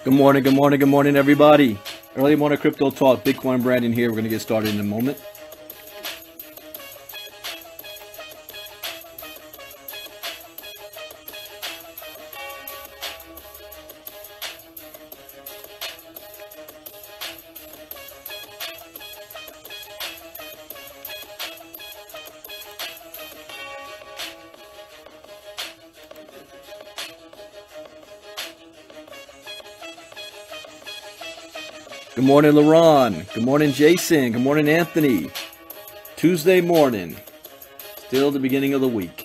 Good morning, everybody. Early morning crypto talk. Bitcoin Brandon here. We're going to get started in a moment. Good morning, LaRon. Good morning, Jason. Good morning, Anthony. Tuesday morning. Still the beginning of the week.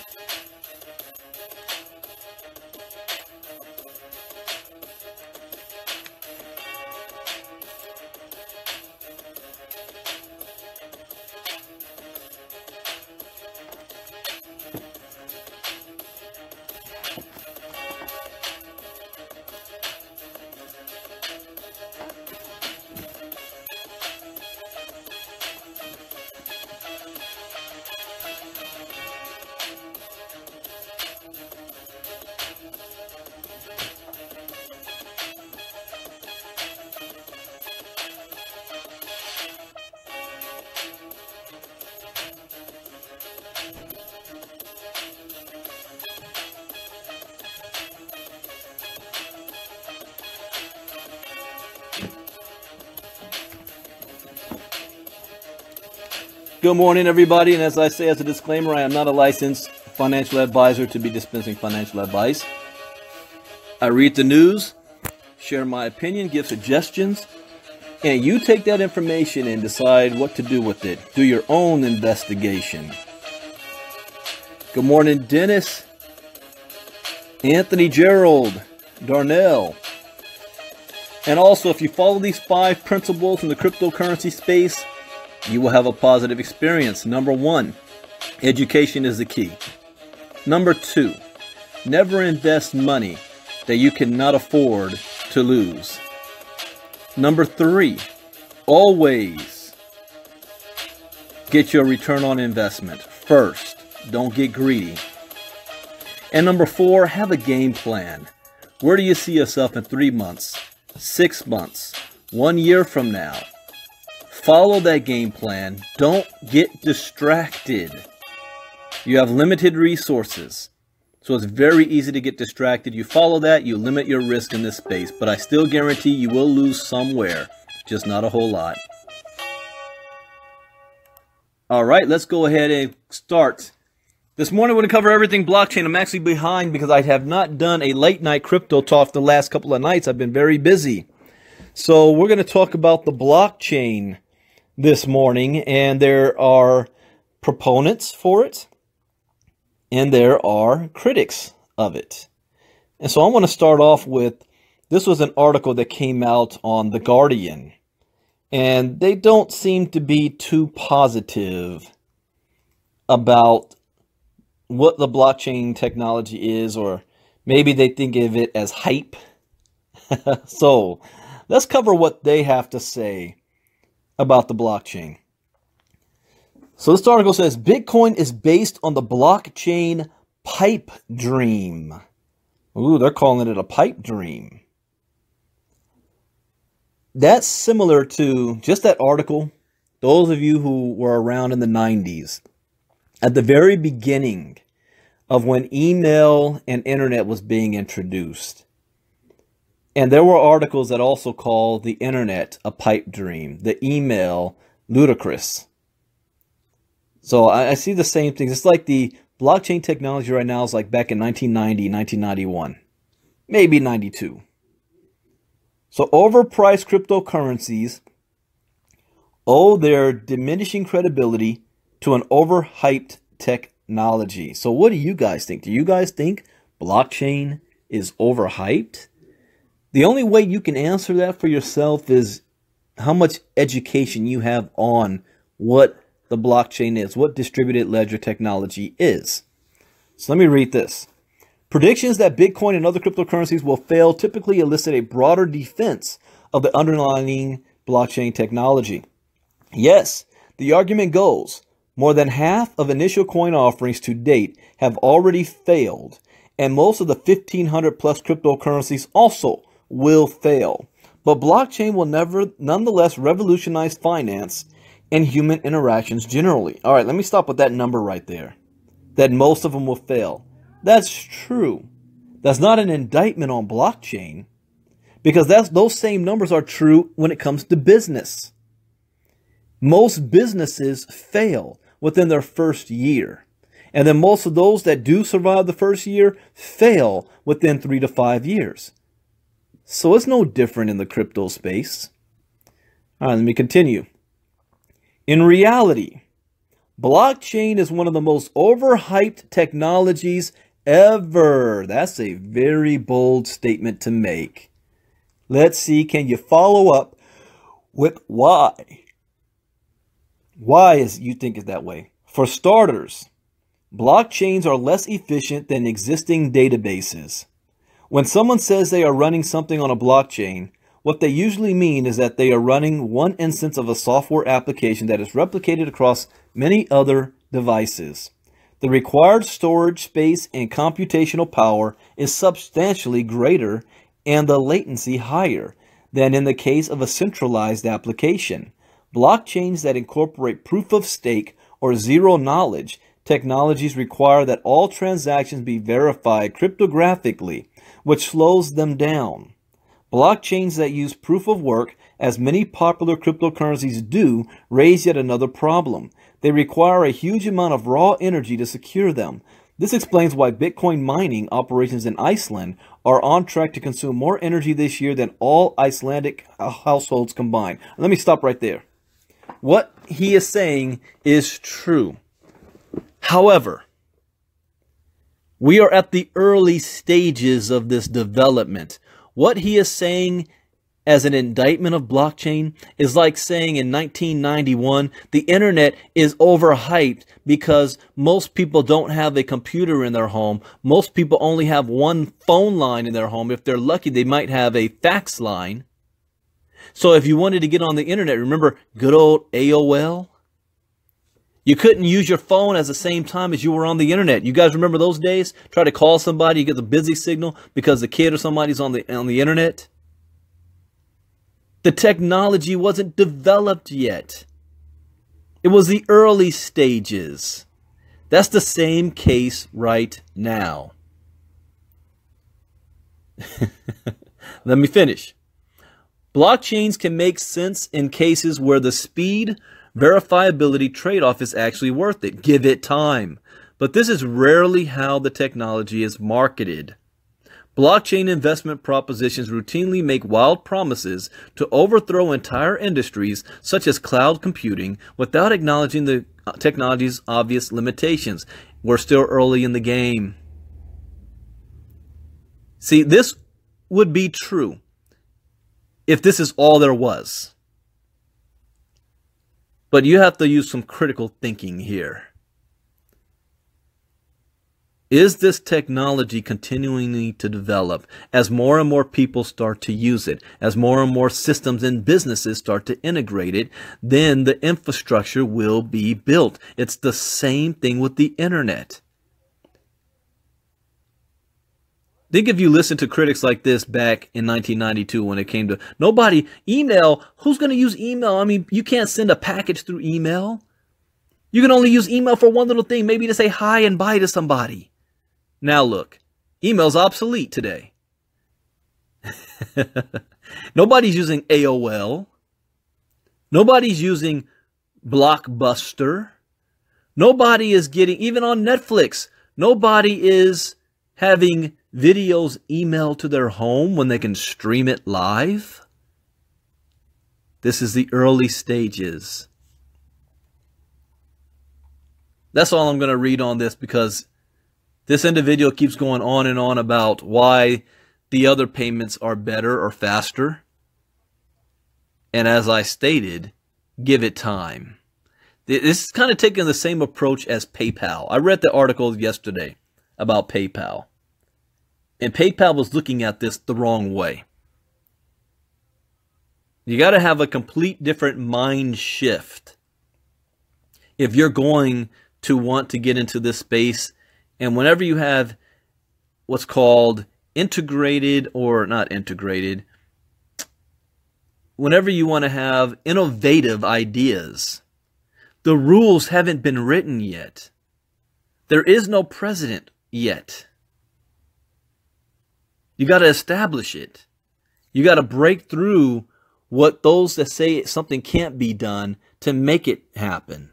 Good morning, everybody, and as I say as a disclaimer, I am not a licensed financial advisor to be dispensing financial advice. I read the news, share my opinion, give suggestions, and you take that information and decide what to do with it. Do your own investigation. Good morning, Dennis, Anthony, Gerald, Darnell. And also, if you follow these 5 principles in the cryptocurrency space, you will have a positive experience. Number 1, education is the key. Number 2, never invest money that you cannot afford to lose. Number 3, always get your return on investment first. Don't get greedy. And number 4, have a game plan. Where do you see yourself in 3 months, 6 months, 1 year from now? Follow that game plan. Don't get distracted. You have limited resources, so it's very easy to get distracted. You follow that, you limit your risk in this space, but I still guarantee you will lose somewhere, just not a whole lot. All right, let's go ahead and start. This morning we're going to cover everything blockchain. I'm actually behind because I have not done a late night crypto talk the last couple of nights. I've been very busy. So we're going to talk about the blockchain this morning, and there are proponents for it and there are critics of it. And so I want to start off with, this was an article that came out on The Guardian, and they don't seem to be too positive about what the blockchain technology is, or maybe they think of it as hype. So let's cover what they have to say about the blockchain. So this article says, Bitcoin is based on the blockchain pipe dream. Ooh, they're calling it a pipe dream. That's similar to just that article. Those of you who were around in the 90s, at the very beginning of when email and internet was being introduced. And there were articles that also called the internet a pipe dream, the email ludicrous. So I see the same things. It's like the blockchain technology right now is like back in 1990, 1991, maybe 92. So overpriced cryptocurrencies owe their diminishing credibility to an overhyped technology. So what do you guys think? Do you guys think blockchain is overhyped? The only way you can answer that for yourself is how much education you have on what the blockchain is, what distributed ledger technology is. So let me read this. Predictions that Bitcoin and other cryptocurrencies will fail typically elicit a broader defense of the underlying blockchain technology. Yes, the argument goes, more than half of initial coin offerings to date have already failed, and most of the 1,500 plus cryptocurrencies also will fail, but blockchain will nonetheless revolutionize finance and human interactions generally. All right, let me stop with that number right there, that most of them will fail. That's true. That's not an indictment on blockchain, because those same numbers are true when it comes to business. Most businesses fail within their first year. And then most of those that do survive the first year fail within 3 to 5 years. So it's no different in the crypto space. All right, let me continue. In reality, blockchain is one of the most overhyped technologies ever. That's a very bold statement to make. Let's see, can you follow up with why? Why is you think it's that way? For starters, blockchains are less efficient than existing databases. When someone says they are running something on a blockchain, what they usually mean is that they are running one instance of a software application that is replicated across many other devices. The required storage space and computational power is substantially greater and the latency higher than in the case of a centralized application. Blockchains that incorporate proof of stake or zero knowledge technologies require that all transactions be verified cryptographically, which slows them down. Blockchains that use proof of work, as many popular cryptocurrencies do, raise yet another problem. They require a huge amount of raw energy to secure them. This explains why Bitcoin mining operations in Iceland are on track to consume more energy this year than all Icelandic households combined. Let me stop right there. What he is saying is true. However, we are at the early stages of this development. What he is saying as an indictment of blockchain is like saying in 1991, the internet is overhyped because most people don't have a computer in their home. Most people only have one phone line in their home. If they're lucky, they might have a fax line. So if you wanted to get on the internet, remember good old AOL? You couldn't use your phone at the same time as you were on the internet. You guys remember those days? Try to call somebody, you get the busy signal because the kid or somebody's on the internet. The technology wasn't developed yet. It was the early stages. That's the same case right now. Let me finish. Blockchains can make sense in cases where the speed, verifiability trade-off is actually worth it. Give it time. But this is rarely how the technology is marketed. Blockchain investment propositions routinely make wild promises to overthrow entire industries, such as cloud computing, without acknowledging the technology's obvious limitations. We're still early in the game. See, this would be true if this is all there was. But you have to use some critical thinking here. Is this technology continuing to develop as more and more people start to use it, as more and more systems and businesses start to integrate it, then the infrastructure will be built. It's the same thing with the internet. Think if you listen to critics like this back in 1992 when it came to email, who's going to use email? I mean, you can't send a package through email. You can only use email for one little thing, maybe to say hi and bye to somebody. Now look, email's obsolete today. Nobody's using AOL. Nobody's using Blockbuster. Nobody is getting, even on Netflix, nobody is having videos emailed to their home when they can stream it live. This is the early stages. That's all I'm going to read on this, because this individual keeps going on and on about why the other payments are better or faster. And as I stated, give it time. This is kind of taking the same approach as PayPal. I read the article yesterday about PayPal. And PayPal was looking at this the wrong way. You got to have a complete different mind shift if you're going to want to get into this space. And whenever you have what's called integrated, or not integrated, whenever you want to have innovative ideas, the rules haven't been written yet. There is no precedent yet. You got to establish it. You got to break through what those that say something can't be done to make it happen.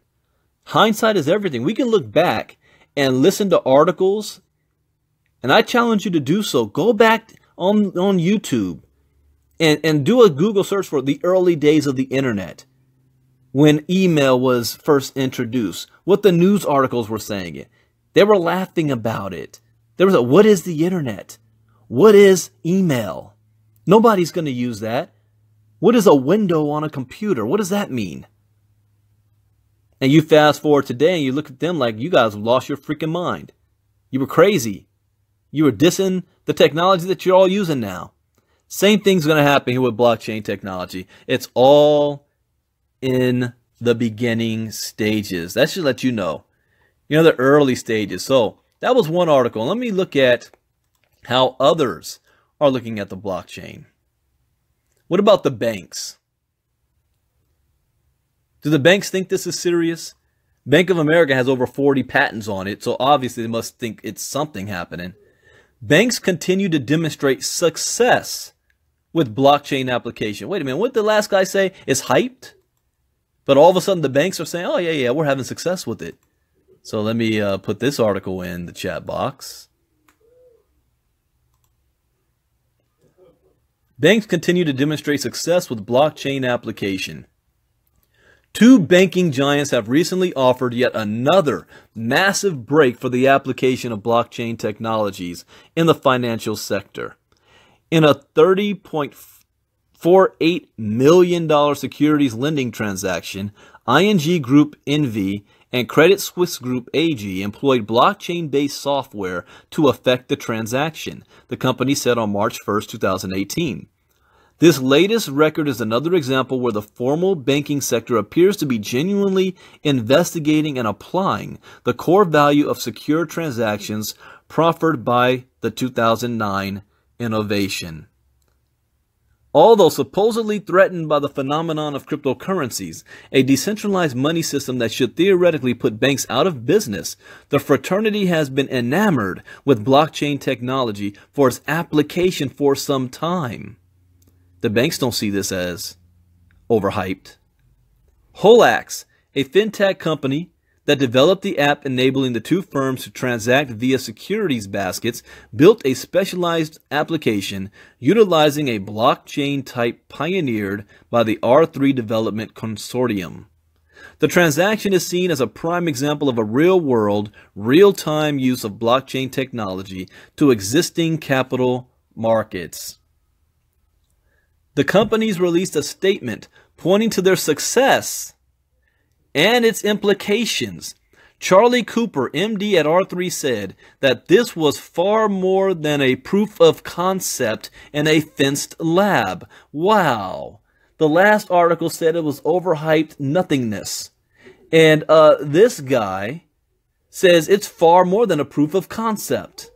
Hindsight is everything. We can look back and listen to articles, and I challenge you to do so. Go back on YouTube and do a Google search for the early days of the internet, when email was first introduced, what the news articles were saying it. They were laughing about it. There was what is the internet? What is email? Nobody's going to use that. What is a window on a computer? What does that mean? And you fast forward today and you look at them like you guys have lost your freaking mind. You were crazy. You were dissing the technology that you're all using now. Same thing's going to happen here with blockchain technology. It's all in the beginning stages. That should let you know. You know, the early stages. So that was one article. Let me look at how others are looking at the blockchain. What about the banks? Do the banks think this is serious? Bank of America has over 40 patents on it, so obviously they must think it's something happening. Banks continue to demonstrate success with blockchain application. Wait a minute, what did the last guy say? It's hyped? But all of a sudden the banks are saying, oh yeah, we're having success with it. So let me put this article in the chat box. Banks continue to demonstrate success with blockchain application. Two banking giants have recently offered yet another massive break for the application of blockchain technologies in the financial sector. In a $30.48 million securities lending transaction, ING Group NV and Credit Suisse Group AG employed blockchain-based software to effect the transaction, the company said on March 1st, 2018. This latest record is another example where the formal banking sector appears to be genuinely investigating and applying the core value of secure transactions proffered by the 2009 innovation. Although supposedly threatened by the phenomenon of cryptocurrencies, a decentralized money system that should theoretically put banks out of business, the fraternity has been enamored with blockchain technology for its application for some time. The banks don't see this as overhyped. Holax, a fintech company that developed the app enabling the two firms to transact via securities baskets, built a specialized application utilizing a blockchain type pioneered by the R3 Development Consortium. The transaction is seen as a prime example of a real-world, real-time use of blockchain technology to existing capital markets. The companies released a statement pointing to their success and its implications. Charlie Cooper, MD at R3, said that this was far more than a proof of concept in a fenced lab. Wow. The last article said it was overhyped nothingness. And this guy says it's far more than a proof of concept.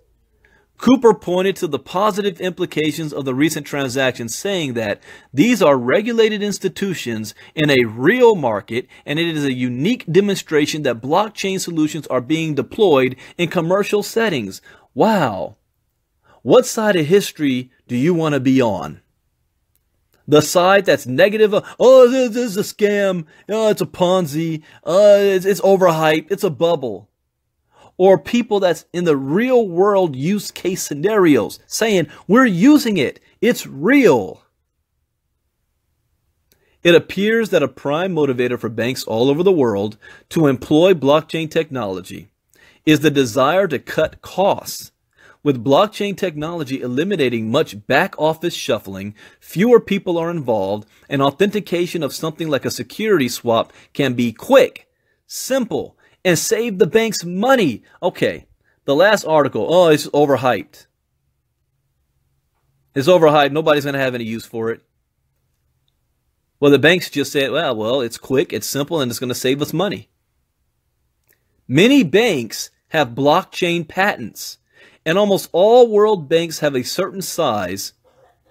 Cooper pointed to the positive implications of the recent transaction, saying that these are regulated institutions in a real market, and it is a unique demonstration that blockchain solutions are being deployed in commercial settings. Wow. What side of history do you want to be on? The side that's negative, oh, this is a scam, oh, it's a Ponzi, it's overhyped, it's a bubble. Or people that's in the real world use case scenarios saying, we're using it, it's real. It appears that a prime motivator for banks all over the world to employ blockchain technology is the desire to cut costs. With blockchain technology eliminating much back office shuffling, fewer people are involved, and authentication of something like a security swap can be quick, simple, and save the banks money. Okay, the last article, oh, it's overhyped. It's overhyped. Nobody's going to have any use for it. Well, the banks just said, well, it's quick, it's simple, and it's going to save us money. Many banks have blockchain patents, and almost all world banks have a certain size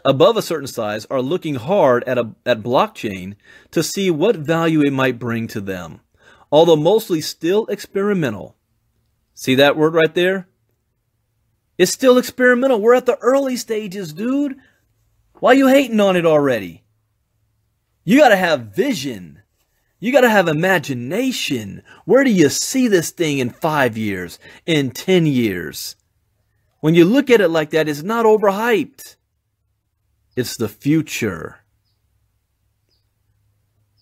above a certain size are looking hard at BlockChain to see what value it might bring to them, although mostly still experimental. See that word right there? It's still experimental. We're at the early stages, dude. Why are you hating on it already? You got to have vision. You got to have imagination. Where do you see this thing in 5 years, in 10 years? When you look at it like that, it's not overhyped. It's the future.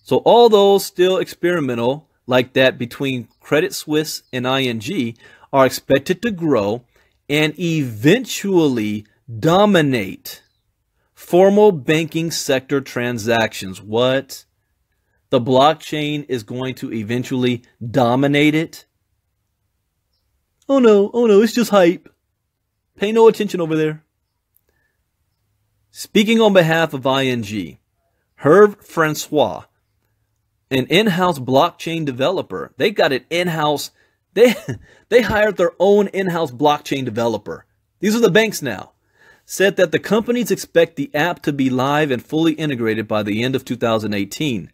So all those still experimental like that between Credit Suisse and ING are expected to grow and eventually dominate formal banking sector transactions. What? The blockchain is going to eventually dominate it? Oh no, it's just hype. Pay no attention over there. Speaking on behalf of ING, Hervé Francois, an in-house blockchain developer, they got an in-house, they hired their own in-house blockchain developer. These are the banks now. Said that the companies expect the app to be live and fully integrated by the end of 2018.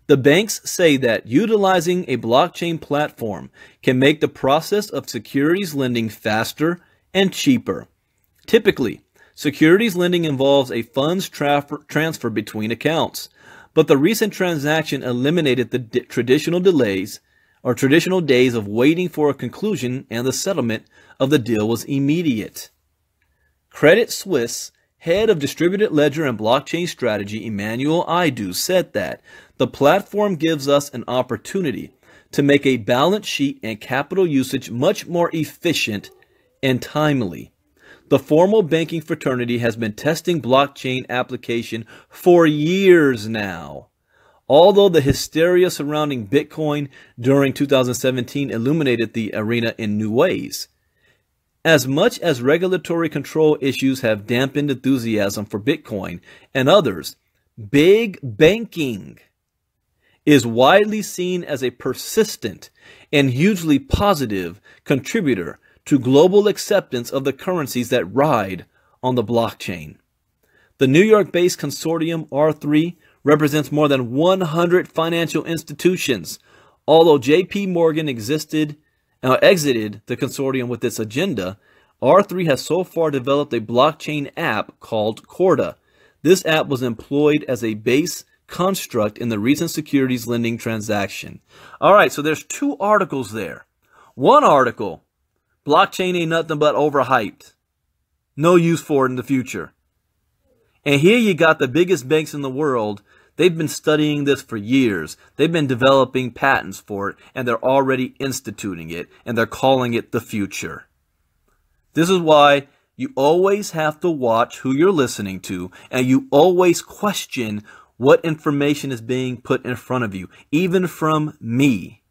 The banks say that utilizing a blockchain platform can make the process of securities lending faster and cheaper. Typically, securities lending involves a funds transfer between accounts, but the recent transaction eliminated the traditional days of waiting for a conclusion, and the settlement of the deal was immediate. Credit Suisse head of distributed ledger and blockchain strategy Emmanuel Aidou said that the platform gives us an opportunity to make a balance sheet and capital usage much more efficient and timely. The formal banking fraternity has been testing blockchain application for years now. Although the hysteria surrounding Bitcoin during 2017 illuminated the arena in new ways. As much as regulatory control issues have dampened enthusiasm for Bitcoin and others, big banking is widely seen as a persistent and hugely positive contributor to global acceptance of the currencies that ride on the blockchain. The New York-based consortium R3 represents more than 100 financial institutions. Although JP Morgan exited the consortium with its agenda, R3 has so far developed a blockchain app called Corda. This app was employed as a base construct in the recent securities lending transaction. All right, so there's two articles there. One article, blockchain ain't nothing but overhyped. No use for it in the future. And here you got the biggest banks in the world. They've been studying this for years. They've been developing patents for it, and they're already instituting it, and they're calling it the future. This is why you always have to watch who you're listening to, and you always question what information is being put in front of you, even from me.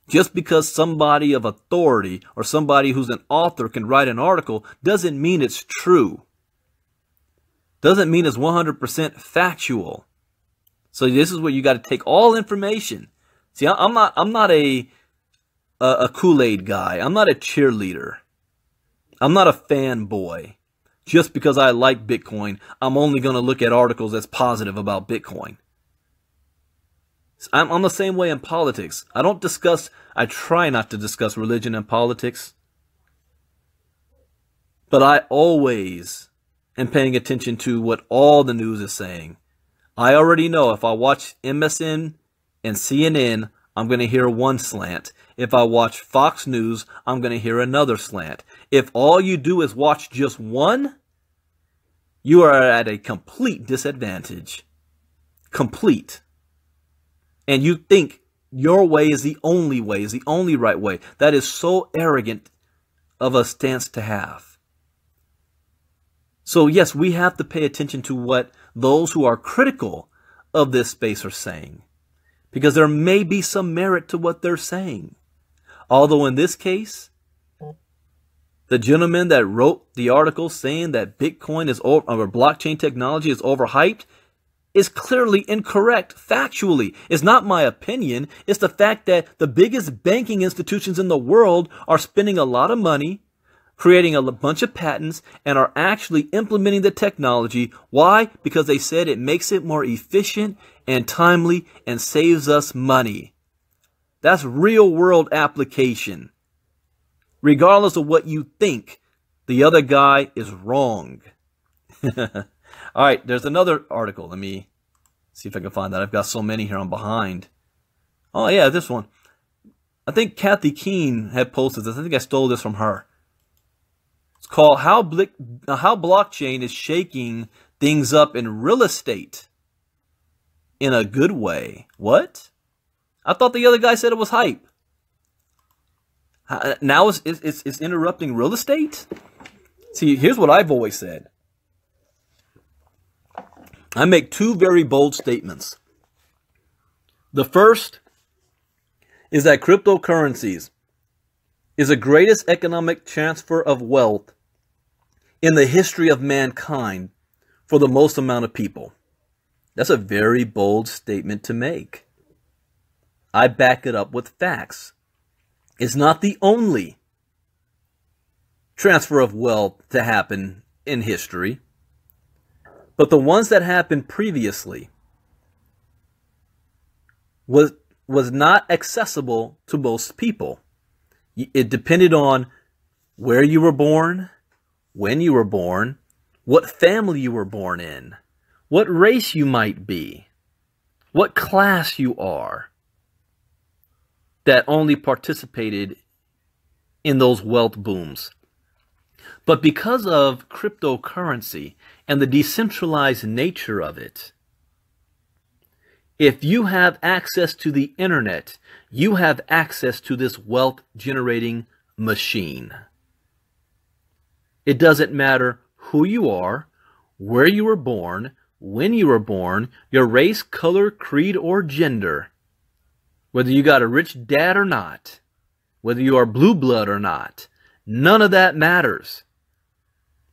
Just because somebody of authority or somebody who's an author can write an article doesn't mean it's true. Doesn't mean it's 100% factual. So this is where you got to take all information. See, I'm not a Kool-Aid guy. I'm not a cheerleader. I'm not a fanboy. Just because I like Bitcoin, I'm only going to look at articles that's positive about Bitcoin. I'm the same way in politics. I try not to discuss religion and politics. But I always am paying attention to what all the news is saying. I already know if I watch MSN and CNN, I'm going to hear one slant. If I watch Fox News, I'm going to hear another slant. If all you do is watch just one, you are at a complete disadvantage. Complete. And you think your way is the only way, is the only right way. That is so arrogant of a stance to have. So yes, we have to pay attention to what those who are critical of this space are saying, because there may be some merit to what they're saying. Although in this case, the gentleman that wrote the article saying that Bitcoin is or blockchain technology is overhyped is clearly incorrect factually. It's not my opinion. It's the fact that the biggest banking institutions in the world are spending a lot of money, creating a bunch of patents, and are actually implementing the technology. Why? Because they said it makes it more efficient and timely and saves us money. That's real world application. Regardless of what you think, the other guy is wrong. All right, there's another article. Let me see if I can find that. I've got so many here, I'm behind. Oh yeah, this one. I think Kathy Keene had posted this. I think I stole this from her. It's called How Blockchain is Shaking Things Up in Real Estate in a Good Way. What? I thought the other guy said it was hype. Now it's interrupting real estate? See, here's what I've always said. I make two very bold statements. The first is that cryptocurrencies is the greatest economic transfer of wealth in the history of mankind for the most amount of people. That's a very bold statement to make. I back it up with facts. It's not the only transfer of wealth to happen in history, but the ones that happened previously was not accessible to most people. It depended on where you were born, when you were born, what family you were born in, what race you might be, what class you are, that only participated in those wealth booms. But because of cryptocurrency and the decentralized nature of it, if you have access to the internet, you have access to this wealth generating machine. It doesn't matter who you are, where you were born, when you were born, your race, color, creed, or gender, whether you got a rich dad or not, whether you are blue blood or not, none of that matters.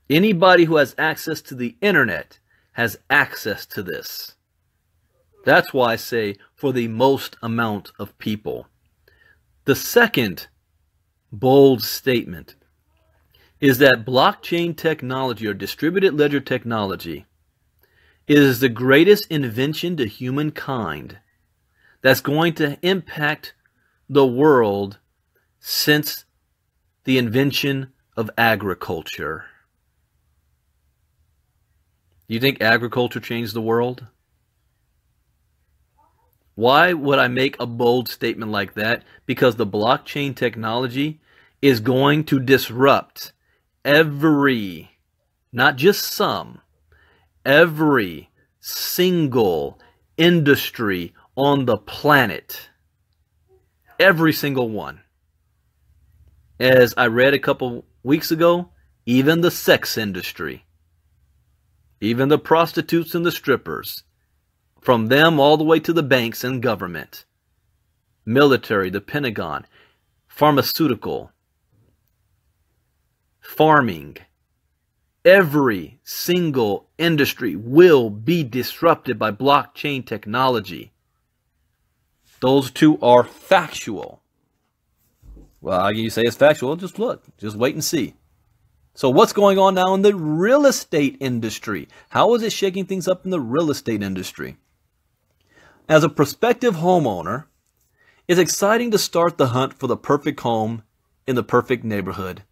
Anybody who has access to the internet has access to this. That's why I say for the most amount of people. The second bold statement is that blockchain technology or distributed ledger technology is the greatest invention to humankind that's going to impact the world since the invention of agriculture. Do you think agriculture changed the world? Why would I make a bold statement like that? Because the blockchain technology is going to disrupt every, not just some, every single industry on the planet. Every single one. As I read a couple weeks ago, even the sex industry, even the prostitutes and the strippers, from them all the way to the banks and government, military, the Pentagon, pharmaceutical, farming, every single industry will be disrupted by blockchain technology. Those two are factual. Well, you say it's factual. Just look. Just wait and see. So what's going on now in the real estate industry? How is it shaking things up in the real estate industry? As a prospective homeowner, it's exciting to start the hunt for the perfect home in the perfect neighborhood.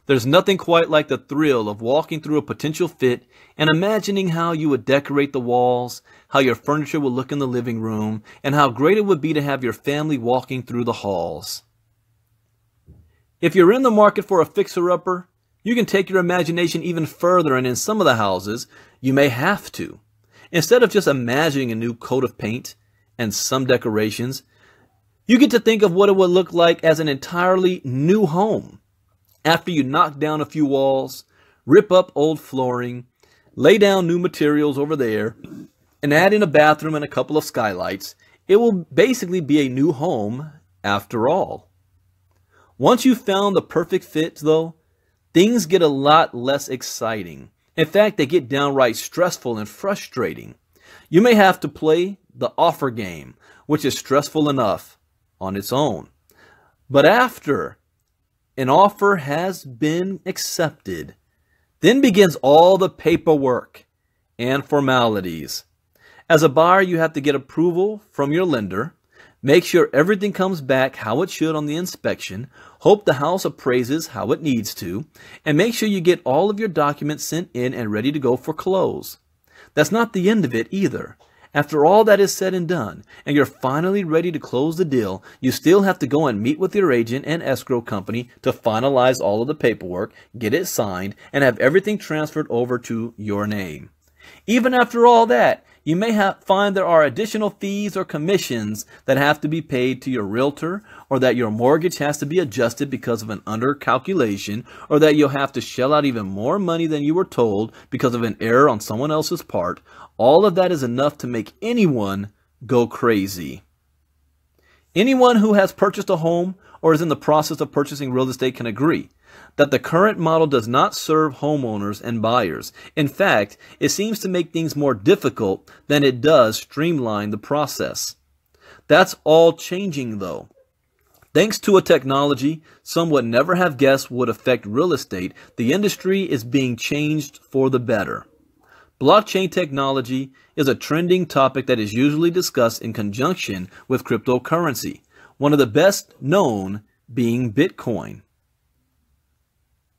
There's nothing quite like the thrill of walking through a potential fit and imagining how you would decorate the walls, how your furniture would look in the living room, and how great it would be to have your family walking through the halls. If you're in the market for a fixer-upper, you can take your imagination even further, and in some of the houses, you may have to. Instead of just imagining a new coat of paint and some decorations, you get to think of what it would look like as an entirely new home. After you knock down a few walls, rip up old flooring, lay down new materials over there, and add in a bathroom and a couple of skylights, it will basically be a new home after all. Once you've found the perfect fit, though, things get a lot less exciting. In fact, they get downright stressful and frustrating. You may have to play the offer game, which is stressful enough on its own. But after an offer has been accepted. Then begins all the paperwork and formalities. As a buyer, you have to get approval from your lender, make sure everything comes back how it should on the inspection, hope the house appraises how it needs to, and make sure you get all of your documents sent in and ready to go for close. That's not the end of it either. After all that is said and done, and you're finally ready to close the deal, you still have to go and meet with your agent and escrow company to finalize all of the paperwork, get it signed, and have everything transferred over to your name. Even after all that, you may find there are additional fees or commissions that have to be paid to your realtor, or that your mortgage has to be adjusted because of an undercalculation, or that you'll have to shell out even more money than you were told because of an error on someone else's part. All of that is enough to make anyone go crazy. Anyone who has purchased a home or is in the process of purchasing real estate can agree that the current model does not serve homeowners and buyers. In fact, it seems to make things more difficult than it does streamline the process. That's all changing though. Thanks to a technology some would never have guessed would affect real estate, the industry is being changed for the better. Blockchain technology is a trending topic that is usually discussed in conjunction with cryptocurrency, one of the best known being Bitcoin.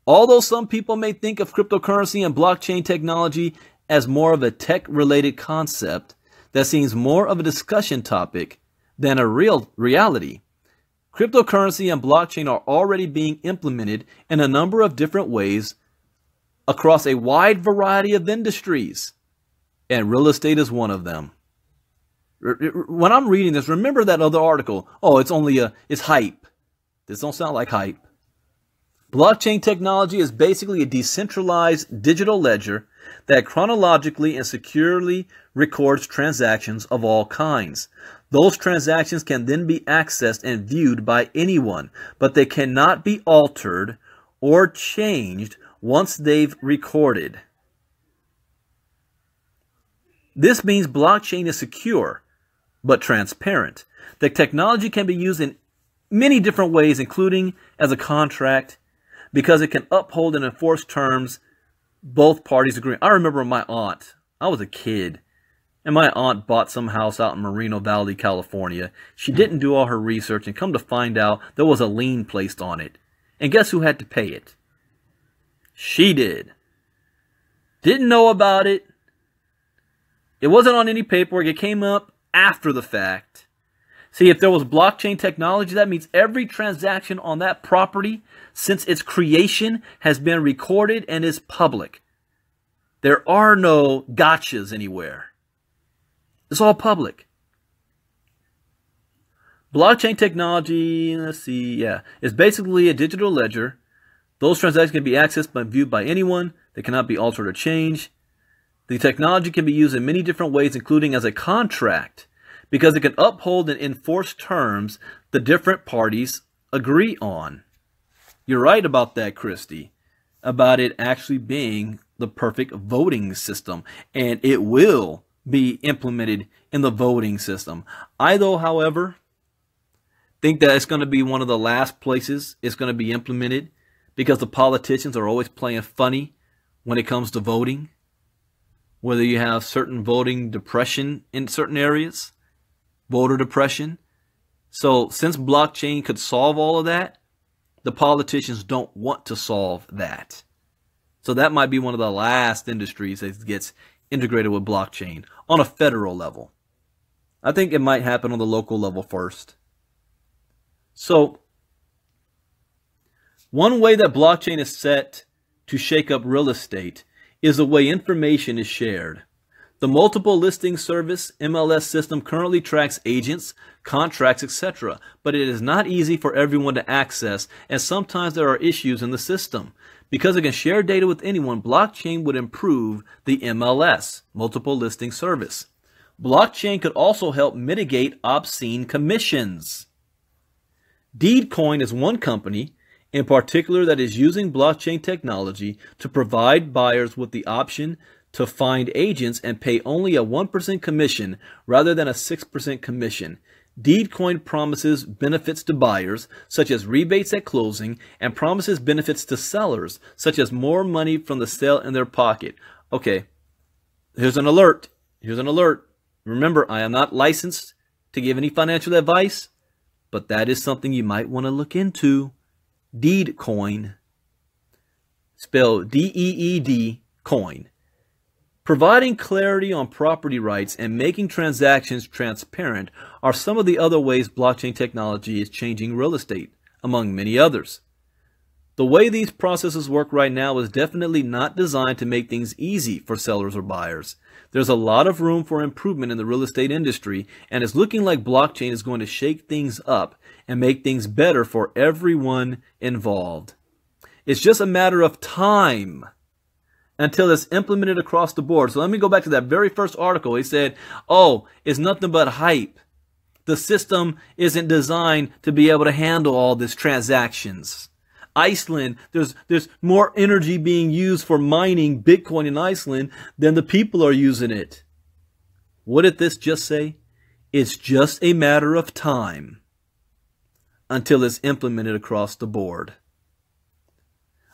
Although some people may think of cryptocurrency and blockchain technology as more of a tech-related concept that seems more of a discussion topic than a real reality, cryptocurrency and blockchain are already being implemented in a number of different ways across a wide variety of industries, and real estate is one of them. When I'm reading this, remember that other article, it's hype. This don't sound like hype. Blockchain technology is basically a decentralized digital ledger that chronologically and securely records transactions of all kinds. Those transactions can then be accessed and viewed by anyone, but they cannot be altered or changed once they've recorded. This means blockchain is secure but transparent. The technology can be used in many different ways, including as a contract, because it can uphold and enforce terms both parties agree. I remember my aunt, I was a kid, and my aunt bought some house out in Moreno Valley, California. She didn't do all her research, and come to find out there was a lien placed on it. And guess who had to pay it? She did. Didn't know about it. It wasn't on any paperwork. It came up after the fact. See, if there was blockchain technology, that means every transaction on that property since its creation has been recorded and is public. There are no gotchas anywhere. It's all public. Blockchain technology, is basically a digital ledger. Those transactions can be accessed and viewed by anyone. They cannot be altered or changed. The technology can be used in many different ways, including as a contract, because it can uphold and enforce terms the different parties agree on. You're right about that, Christy, about it actually being the perfect voting system, and it will be implemented in the voting system. I, though, however, think that it's going to be one of the last places it's going to be implemented, because the politicians are always playing funny when it comes to voting, whether you have certain voting depression in certain areas, voter depression. So since blockchain could solve all of that, the politicians don't want to solve that. So that might be one of the last industries that gets integrated with blockchain on a federal level. I think it might happen on the local level first. So one way that blockchain is set to shake up real estate is the way information is shared. The multiple listing service MLS system currently tracks agents, contracts, etc., but it is not easy for everyone to access, and sometimes there are issues in the system. Because it can share data with anyone, blockchain would improve the MLS, multiple listing service. Blockchain could also help mitigate obscene commissions. Deedcoin is one company in particular that is using blockchain technology to provide buyers with the option to find agents and pay only a 1% commission rather than a 6% commission. Deedcoin promises benefits to buyers, such as rebates at closing, and promises benefits to sellers, such as more money from the sale in their pocket. Okay, here's an alert. Here's an alert. Remember, I am not licensed to give any financial advice, but that is something you might want to look into. Deedcoin, spelled D-E-E-D, coin. Providing clarity on property rights and making transactions transparent are some of the other ways blockchain technology is changing real estate, among many others. The way these processes work right now is definitely not designed to make things easy for sellers or buyers. There's a lot of room for improvement in the real estate industry, and it's looking like blockchain is going to shake things up and make things better for everyone involved. It's just a matter of time until it's implemented across the board. So let me go back to that very first article. He said, oh, it's nothing but hype. The system isn't designed to be able to handle all these transactions. Iceland, there's more energy being used for mining Bitcoin in Iceland than the people are using it. What did this just say? It's just a matter of time until it's implemented across the board.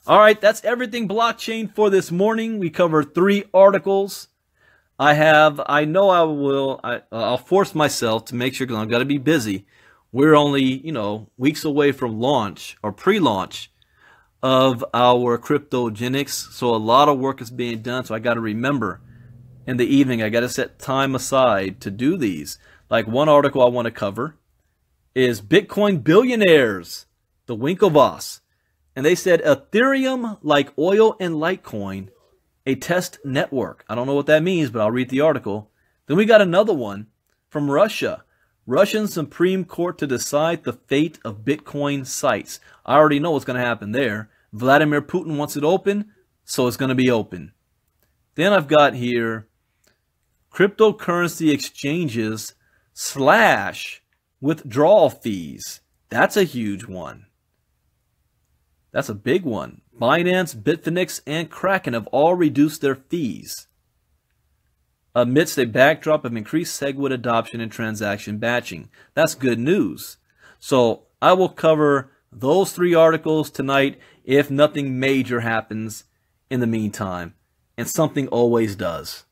All right, that's everything blockchain for this morning. We covered 3 articles. I'll force myself to make sure, because I've got to be busy. We're only, weeks away from launch or pre-launch of our cryptogenics. So a lot of work is being done. So I got to remember in the evening, I got to set time aside to do these. Like one article I want to cover is Bitcoin billionaires, the Winklevoss. And they said Ethereum like oil and Litecoin, a test network. I don't know what that means, but I'll read the article. Then we got another one from Russia. Russian Supreme Court to decide the fate of Bitcoin sites. I already know what's going to happen there. Vladimir Putin wants it open, so it's going to be open. Then I've got here cryptocurrency exchanges / withdrawal fees. That's a huge one. That's a big one. Binance, Bitfinex, and Kraken have all reduced their fees amidst a backdrop of increased SegWit adoption and transaction batching. That's good news. So I will cover those 3 articles tonight if nothing major happens in the meantime. And something always does.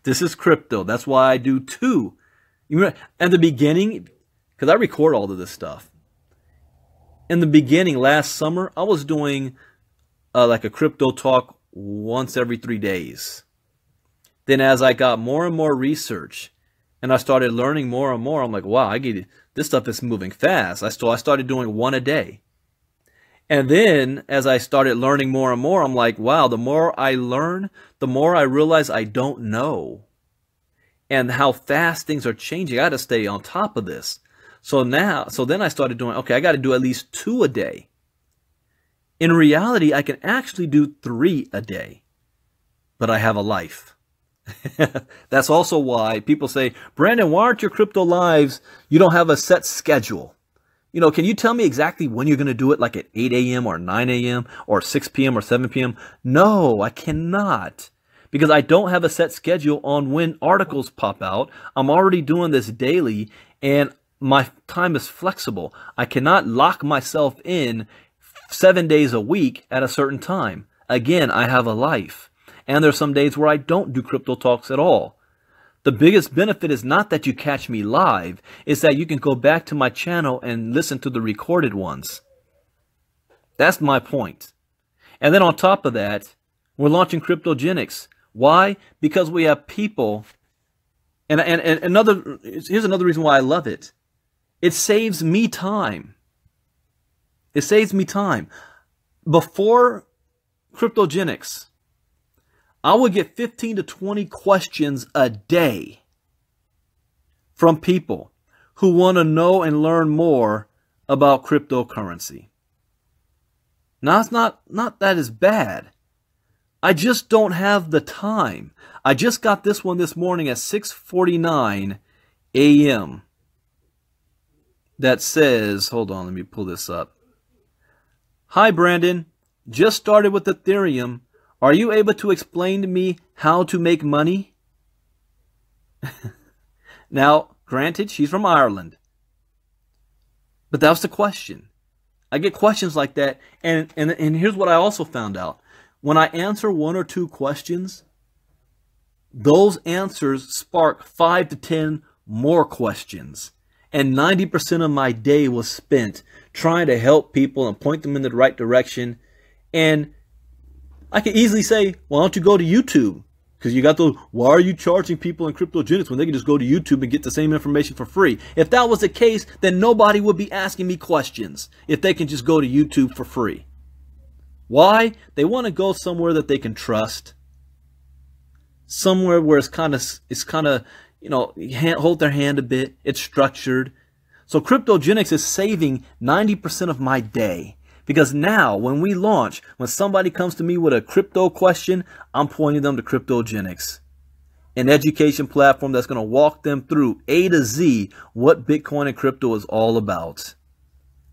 This is crypto. That's why I do 2. At the beginning, because I record all of this stuff. In the beginning, last summer, I was doing like a crypto talk once every 3 days. Then as I got more and more research and I started learning more and more, I'm like, wow, this stuff is moving fast. I started doing 1 a day. And then as I started learning more and more, I'm like, wow, the more I learn, the more I realize I don't know. And how fast things are changing. I got to stay on top of this. So then I started doing, okay, I got to do at least 2 a day. In reality, I can actually do 3 a day, but I have a life. That's also why people say, Brandon, why aren't your crypto lives? You don't have a set schedule. Can you tell me exactly when you're going to do it, like at 8 a.m. or 9 a.m. or 6 p.m. or 7 p.m.? No, I cannot. Because I don't have a set schedule on when articles pop out. I'm already doing this daily, and my time is flexible. I cannot lock myself in 7 days a week at a certain time. Again, I have a life. And there's some days where I don't do crypto talks at all. The biggest benefit is not that you catch me live. It's that you can go back to my channel and listen to the recorded ones. That's my point. And then on top of that, we're launching cryptogenics. Why? Because we have people. And here's another reason why I love it. It saves me time. It saves me time. Before cryptogenics, I would get 15 to 20 questions a day from people who want to know and learn more about cryptocurrency. Now, it's not that it's bad. I just don't have the time. I just got this one this morning at 6:49 a.m. that says, hold on, let me pull this up. Hi, Brandon. Just started with Ethereum. Are you able to explain to me how to make money? Now, Granted, she's from Ireland. But that was the question. I get questions like that. And here's what I also found out. When I answer one or two questions, those answers spark 5 to 10 more questions. And 90% of my day was spent trying to help people and point them in the right direction. And I could easily say, why don't you go to YouTube? Because you got those, why are you charging people in cryptogenics when they can just go to YouTube and get the same information for free? If that was the case, then nobody would be asking me questions if they can just go to YouTube for free. Why? They want to go somewhere that they can trust. Somewhere where it's kind of, you know, hold their hand a bit. It's structured. So cryptogenics is saving 90% of my day. Because now, when we launch, when somebody comes to me with a crypto question, I'm pointing them to cryptogenics, an education platform that's going to walk them through A to Z what Bitcoin and crypto is all about.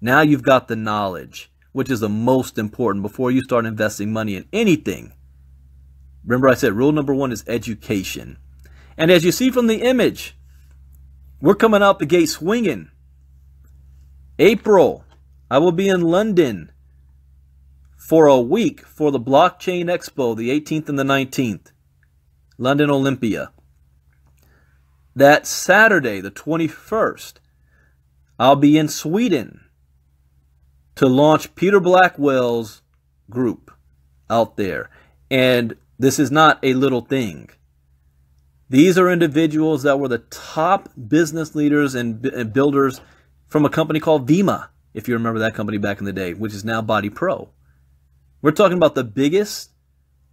Now you've got the knowledge, which is the most important before you start investing money in anything. Remember I said rule number 1 is education. And as you see from the image, we're coming out the gate swinging. April, I will be in London for a week for the BlockChain Expo, the 18th and the 19th, London Olympia. That Saturday, the 21st, I'll be in Sweden to launch Peter Blackwell's group out there. And this is not a little thing. These are individuals that were the top business leaders and builders from a company called Vima, if you remember that company back in the day, which is now Body Pro. We're talking about the biggest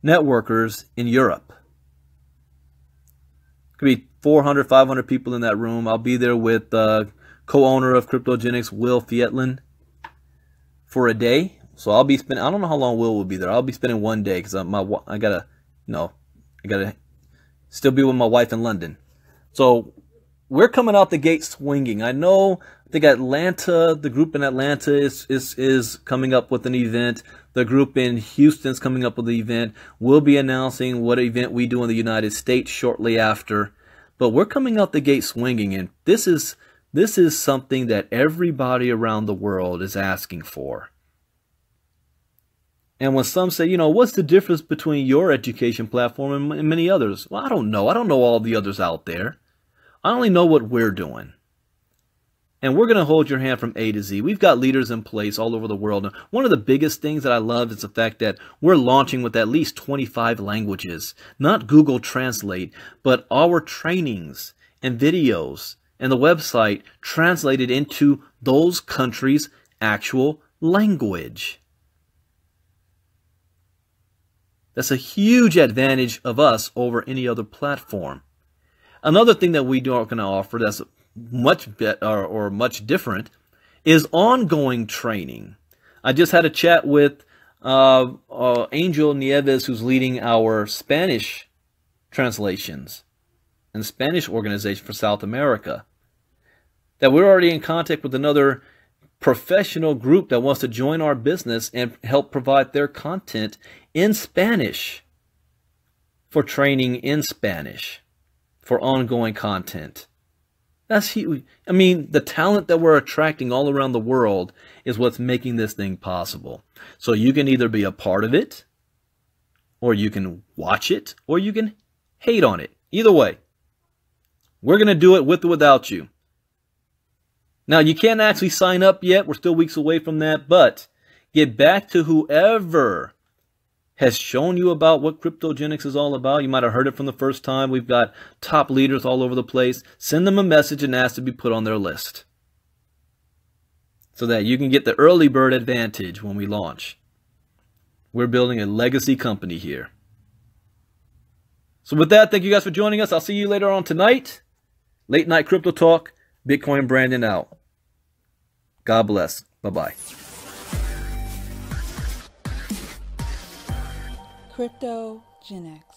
networkers in Europe. Could be 400, 500 people in that room. I'll be there with co-owner of Cryptogenics, Will Fietlin, for a day. So I'll be spending, I don't know how long Will be there. I'll be spending one day because I gotta still be with my wife in London. So we're coming out the gate swinging. I think Atlanta, the group in Atlanta is coming up with an event. The group in Houston's coming up with an event. We'll be announcing what event we do in the United States shortly after. But we're coming out the gate swinging, and this is something that everybody around the world is asking for. And when some say, you know, what's the difference between your education platform and many others? Well, I don't know. I don't know all the others out there. I only know what we're doing. And we're going to hold your hand from A to Z. We've got leaders in place all over the world. And one of the biggest things that I love is the fact that we're launching with at least 25 languages. Not Google Translate, but our trainings and videos and the website translated into those countries' actual language. That's a huge advantage of us over any other platform. Another thing that we are going to offer that's much better or much different is ongoing training. I just had a chat with Angel Nieves, who's leading our Spanish translations and Spanish organization for South America, that we're already in contact with another professional group that wants to join our business and help provide their content in Spanish for training in Spanish for ongoing content. That's huge. I mean, the talent that we're attracting all around the world is what's making this thing possible. So you can either be a part of it, or you can watch it, or you can hate on it. Either way, we're going to do it with or without you. Now, you can't actually sign up yet. We're still weeks away from that. But get back to whoever has shown you about what Cryptogenics is all about. You might have heard it from the first time. We've got top leaders all over the place. Send them a message and ask to be put on their list so that you can get the early bird advantage when we launch. We're building a legacy company here. So with that, thank you guys for joining us. I'll see you later on tonight. Late Night Crypto Talk. Bitcoin Brandon out. God bless. Bye-bye. Cryptogenics.